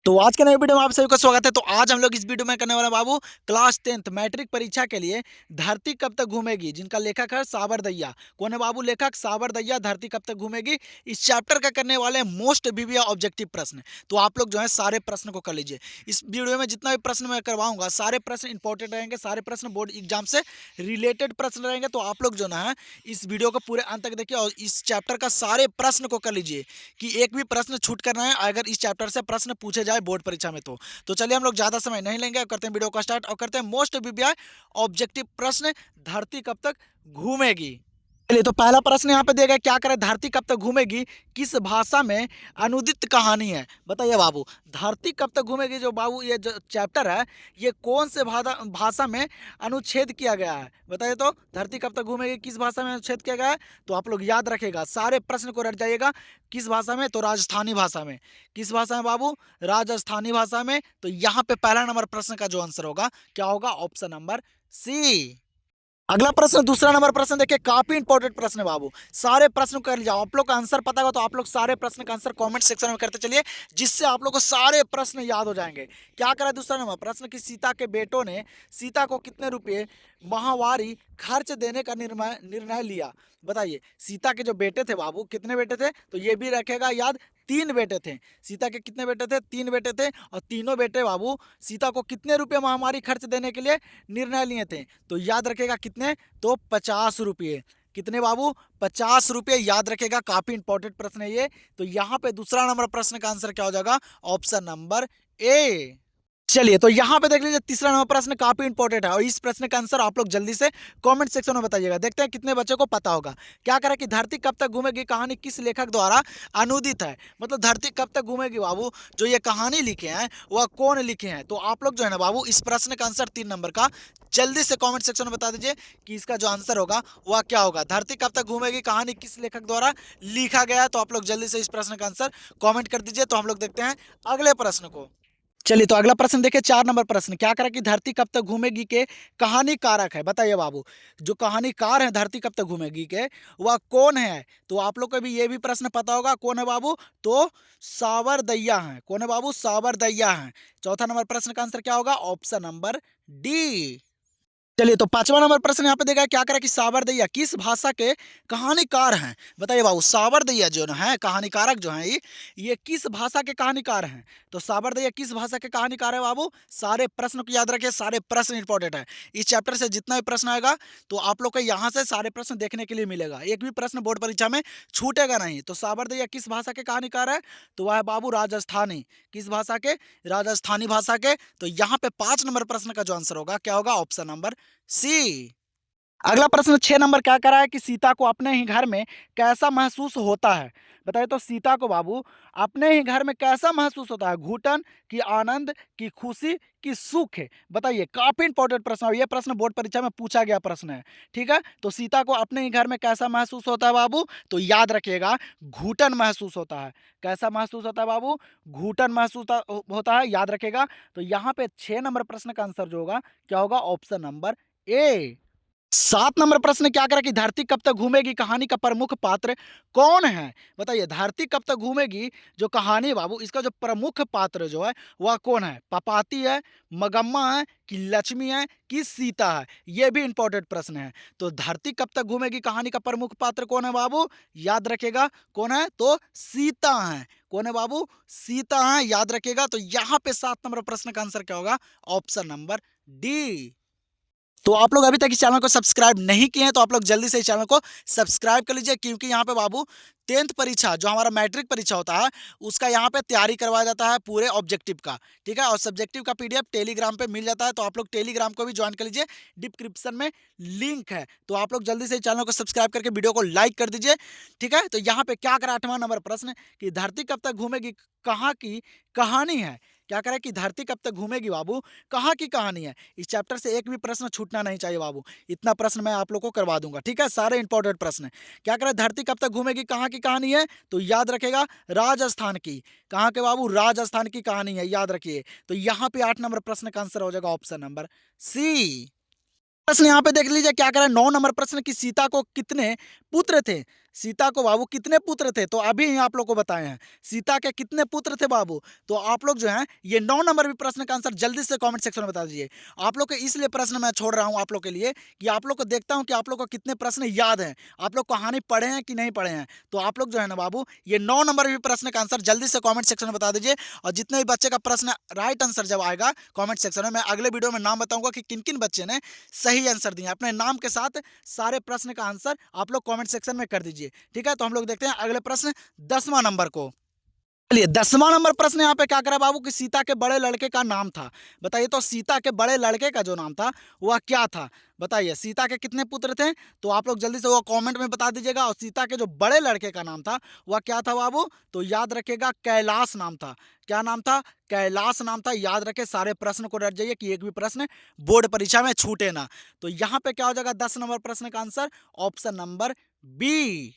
तो आज के नए वीडियो में आप सभी का स्वागत है। तो आज हम लोग इस वीडियो में करने वाले बाबू क्लास 10th मैट्रिक परीक्षा के लिए धरती कब तक घूमेगी, जिनका लेखक है साबर दहिया। कौन है बाबू लेखक? साबर दहिया। धरती कब तक घूमेगी इस चैप्टर का करने वाले मोस्ट बीबीए ऑब्जेक्टिव प्रश्न। तो आप लोग जो है सारे प्रश्न को कर लीजिए। इस वीडियो में जितना भी प्रश्न मैं करवाऊंगा सारे प्रश्न इंपॉर्टेंट रहेंगे, सारे प्रश्न बोर्ड एग्जाम से रिलेटेड प्रश्न रहेंगे। तो आप लोग जो ना है इस वीडियो को पूरे अंत तक देखिए और इस चैप्टर का सारे प्रश्न को कर लीजिए कि एक भी प्रश्न छूट कर ना है अगर इस चैप्टर से प्रश्न पूछे जाए बोर्ड परीक्षा में। तो चलिए हम लोग ज्यादा समय नहीं लेंगे और करते हैं वीडियो का स्टार्ट और करते हैं मोस्ट बीबीआई ऑब्जेक्टिव प्रश्न, धरती कब तक घूमेगी। चलिए तो पहला प्रश्न यहाँ पे दिया गया, क्या करें धरती कब तक घूमेगी किस भाषा में अनुदित कहानी है। बताइए बाबू, धरती कब तक घूमेगी जो बाबू ये जो चैप्टर है ये कौन से भाषा में अनुच्छेद किया गया है। बताइए तो धरती कब तक घूमेगी किस भाषा में अनुच्छेद किया गया है। तो आप लोग याद रखेगा, सारे प्रश्न को रट जाइएगा। किस भाषा में? तो राजस्थानी भाषा में। किस भाषा में बाबू? राजस्थानी भाषा में। तो यहाँ पे पहला नंबर प्रश्न का जो आंसर होगा क्या होगा? Option number C. अगला प्रश्न, दूसरा नंबर प्रश्न देखिए, काफी इंपॉर्टेंट प्रश्न है बाबू। सारे प्रश्न कर लीजिए। आप लोग का आंसर पता होगा तो आप लोग सारे प्रश्न का आंसर कमेंट सेक्शन में करते चलिए, जिससे आप लोग को सारे प्रश्न याद हो जाएंगे। क्या करा दूसरा नंबर प्रश्न कि सीता के बेटों ने सीता को कितने रुपए माहवारी खर्च देने का निर्णय लिया। बताइए, सीता के जो बेटे थे बाबू, कितने बेटे थे? तो ये भी रखेगा याद, 3 बेटे थे। सीता के कितने बेटे थे? 3 बेटे थे। और तीनों बेटे बाबू सीता को कितने रुपए महामारी खर्च देने के लिए निर्णय लिए थे। तो याद रखेगा कितने? तो 50 रुपये। कितने बाबू? 50 रुपये। याद रखेगा, काफी इंपॉर्टेंट प्रश्न है ये। तो यहाँ पे दूसरा नंबर प्रश्न का आंसर क्या हो जाएगा? Option number A. चलिए तो यहाँ पे देख लीजिए, तीसरा नंबर प्रश्न काफी इंपॉर्टेंट है और इस प्रश्न का आंसर आप लोग जल्दी से कमेंट सेक्शन में बताइएगा। देखते हैं कितने बच्चों को पता होगा। क्या करें कि धरती कब तक घूमेगी कहानी किस लेखक द्वारा अनुदित है। मतलब धरती कब तक घूमेगी बाबू जो ये कहानी लिखे हैं वह कौन लिखे हैं। तो आप लोग जो है ना बाबू इस प्रश्न का आंसर 3 नंबर का जल्दी से कमेंट सेक्शन में बता दीजिए कि इसका जो आंसर होगा वह क्या होगा। धरती कब तक घूमेगी कहानी किस लेखक द्वारा लिखा गया है। तो आप लोग जल्दी से इस प्रश्न का आंसर कमेंट कर दीजिए। तो हम लोग देखते हैं अगले प्रश्न को। चलिए तो अगला प्रश्न देखिए, 4 नंबर प्रश्न, क्या करा कि धरती कब तक घूमेगी के कहानी कारक है। बताइए बाबू, जो कहानीकार है धरती कब तक घूमेगी के वह कौन है। तो आप लोग को भी ये भी प्रश्न पता होगा, कौन है बाबू? तो साबर दहिया है। कौन है बाबू? साबर दहिया है। चौथा नंबर प्रश्न का आंसर क्या होगा? Option number D. चलिए तो पांचवा नंबर प्रश्न यहाँ पे देखा, क्या करा कि साबर दहिया किस भाषा के कहानीकार हैं। बताइए बाबू, साबर दहिया जो है कहानीकारक जो है ये किस भाषा के कहानीकार हैं। तो साबर दहिया किस भाषा के कहानीकार है बाबू? सारे प्रश्न को याद रखिए, सारे प्रश्न इंपॉर्टेंट है। इस चैप्टर से जितना भी प्रश्न आएगा तो आप लोग को यहाँ से सारे प्रश्न देखने के लिए मिलेगा, एक भी प्रश्न बोर्ड परीक्षा में छूटेगा नहीं। तो साबर दहिया किस भाषा के कहानीकार है? तो वह है बाबू राजस्थानी। किस भाषा के? राजस्थानी भाषा के। तो यहाँ पे 5 नंबर प्रश्न का जो आंसर होगा क्या होगा? Option number C. अगला प्रश्न 6 नंबर, क्या करा है कि सीता को अपने ही घर में कैसा महसूस होता है। बताइए तो सीता को बाबू अपने ही घर में कैसा महसूस होता है? घुटन की आनंद की खुशी की सुख है। बताइए, काफी इंपॉर्टेंट प्रश्न है, ये प्रश्न बोर्ड परीक्षा में पूछा गया प्रश्न है। ठीक है, तो सीता को अपने ही घर में कैसा महसूस होता है बाबू? तो याद रखिएगा, घुटन महसूस होता है। कैसा महसूस होता है बाबू? घुटन महसूस होता है, याद रखेगा। तो यहाँ पे 6 नंबर प्रश्न का आंसर जो होगा क्या होगा? Option number A. 7 नंबर प्रश्न, क्या करा कि धरती कब तक घूमेगी कहानी का प्रमुख पात्र कौन है। बताइए, धरती कब तक घूमेगी जो कहानी बाबू इसका जो प्रमुख पात्र जो है वह कौन है? पपाती है, मगम्मा है, कि लक्ष्मी है, कि सीता है। यह भी इंपॉर्टेंट प्रश्न है। तो धरती कब तक घूमेगी कहानी का प्रमुख पात्र कौन है बाबू? याद रखेगा, कौन है? तो सीता है। कौन है बाबू? सीता है, याद रखेगा। तो यहाँ पे 7 नंबर प्रश्न का आंसर क्या होगा? Option number D. तो आप लोग अभी तक इस चैनल को सब्सक्राइब नहीं किए हैं तो आप लोग जल्दी से इस चैनल को सब्सक्राइब कर लीजिए, क्योंकि यहाँ पे बाबू 10th परीक्षा जो हमारा मैट्रिक परीक्षा होता है उसका यहाँ पे तैयारी करवाया जाता है पूरे ऑब्जेक्टिव का। ठीक है, और सब्जेक्टिव का पीडीएफ टेलीग्राम पे मिल जाता है, तो आप लोग टेलीग्राम को भी ज्वाइन कर लीजिए, डिस्क्रिप्शन में लिंक है। तो आप लोग जल्दी से चैनल को सब्सक्राइब करके वीडियो को लाइक कर दीजिए। ठीक है, तो यहाँ पे क्या करा 8वां नंबर प्रश्न कि धरती कब तक घूमेगी कहाँ की कहानी है। क्या करें कि धरती कब तक घूमेगी बाबू कहाँ की कहानी है। इस चैप्टर से एक भी प्रश्न छूटना नहीं चाहिए बाबू, इतना प्रश्न मैं आप लोग को करवा दूंगा। ठीक है, सारे इंपॉर्टेंट प्रश्न। क्या करें, धरती कब तक घूमेगी कहाँ की कहानी है। तो याद रखेगा, राजस्थान की। कहाँ के बाबू? राजस्थान की कहानी है, याद रखिए। तो यहाँ पे 8 नंबर प्रश्न का आंसर हो जाएगा ऑप्शन नंबर सी। प्रश्न यहाँ पे देख लीजिए, क्या करें 9 नंबर प्रश्न की सीता को कितने पुत्र थे। सीता को बाबू कितने पुत्र थे? तो अभी आप लोग को बताए हैं। सीता के कितने पुत्र थे बाबू? तो आप लोग जो हैं ये 9 नंबर भी प्रश्न का आंसर जल्दी से कमेंट सेक्शन में बता दीजिए। आप लोग को इसलिए प्रश्न मैं छोड़ रहा हूँ आप लोग के लिए कि आप लोग को देखता हूँ कि आप लोग को कितने प्रश्न याद हैं। आप लोग कहानी पढ़े हैं कि नहीं पढ़े हैं? तो आप लोग जो है ना बाबू ये 9 नंबर भी प्रश्न का आंसर जल्दी से कमेंट सेक्शन में बता दीजिए। और जितने भी बच्चे का प्रश्न राइट आंसर जब आएगा कमेंट सेक्शन में, मैं अगले वीडियो में नाम बताऊंगा कि किन किन बच्चे ने सही आंसर दिए। अपने नाम के साथ सारे प्रश्न का आंसर आप लोग कमेंट सेक्शन में कर दीजिए। ठीक है, तो हम लोग देखते हैं अगले प्रश्न 10वां नंबर को। चलिए 10वां नंबर प्रश्न यहाँ पे क्या करा बाबू कि सीता के बड़े लड़के का नाम था। बताइए तो सीता के बड़े लड़के का जो नाम था वह क्या था? बताइए सीता के कितने पुत्र थे? तो आप लोग जल्दी से वो कमेंट में बता दीजिएगा। और सीता के जो बड़े लड़के का नाम था वह क्या था बाबू? तो याद रखिएगा कैलाश नाम था। क्या नाम था? कैलाश नाम था। याद रखे, सारे प्रश्न को रट जाइए कि एक भी प्रश्न बोर्ड परीक्षा में छूटे ना। तो यहाँ पे क्या हो जाएगा 10 नंबर प्रश्न का आंसर? Option number B.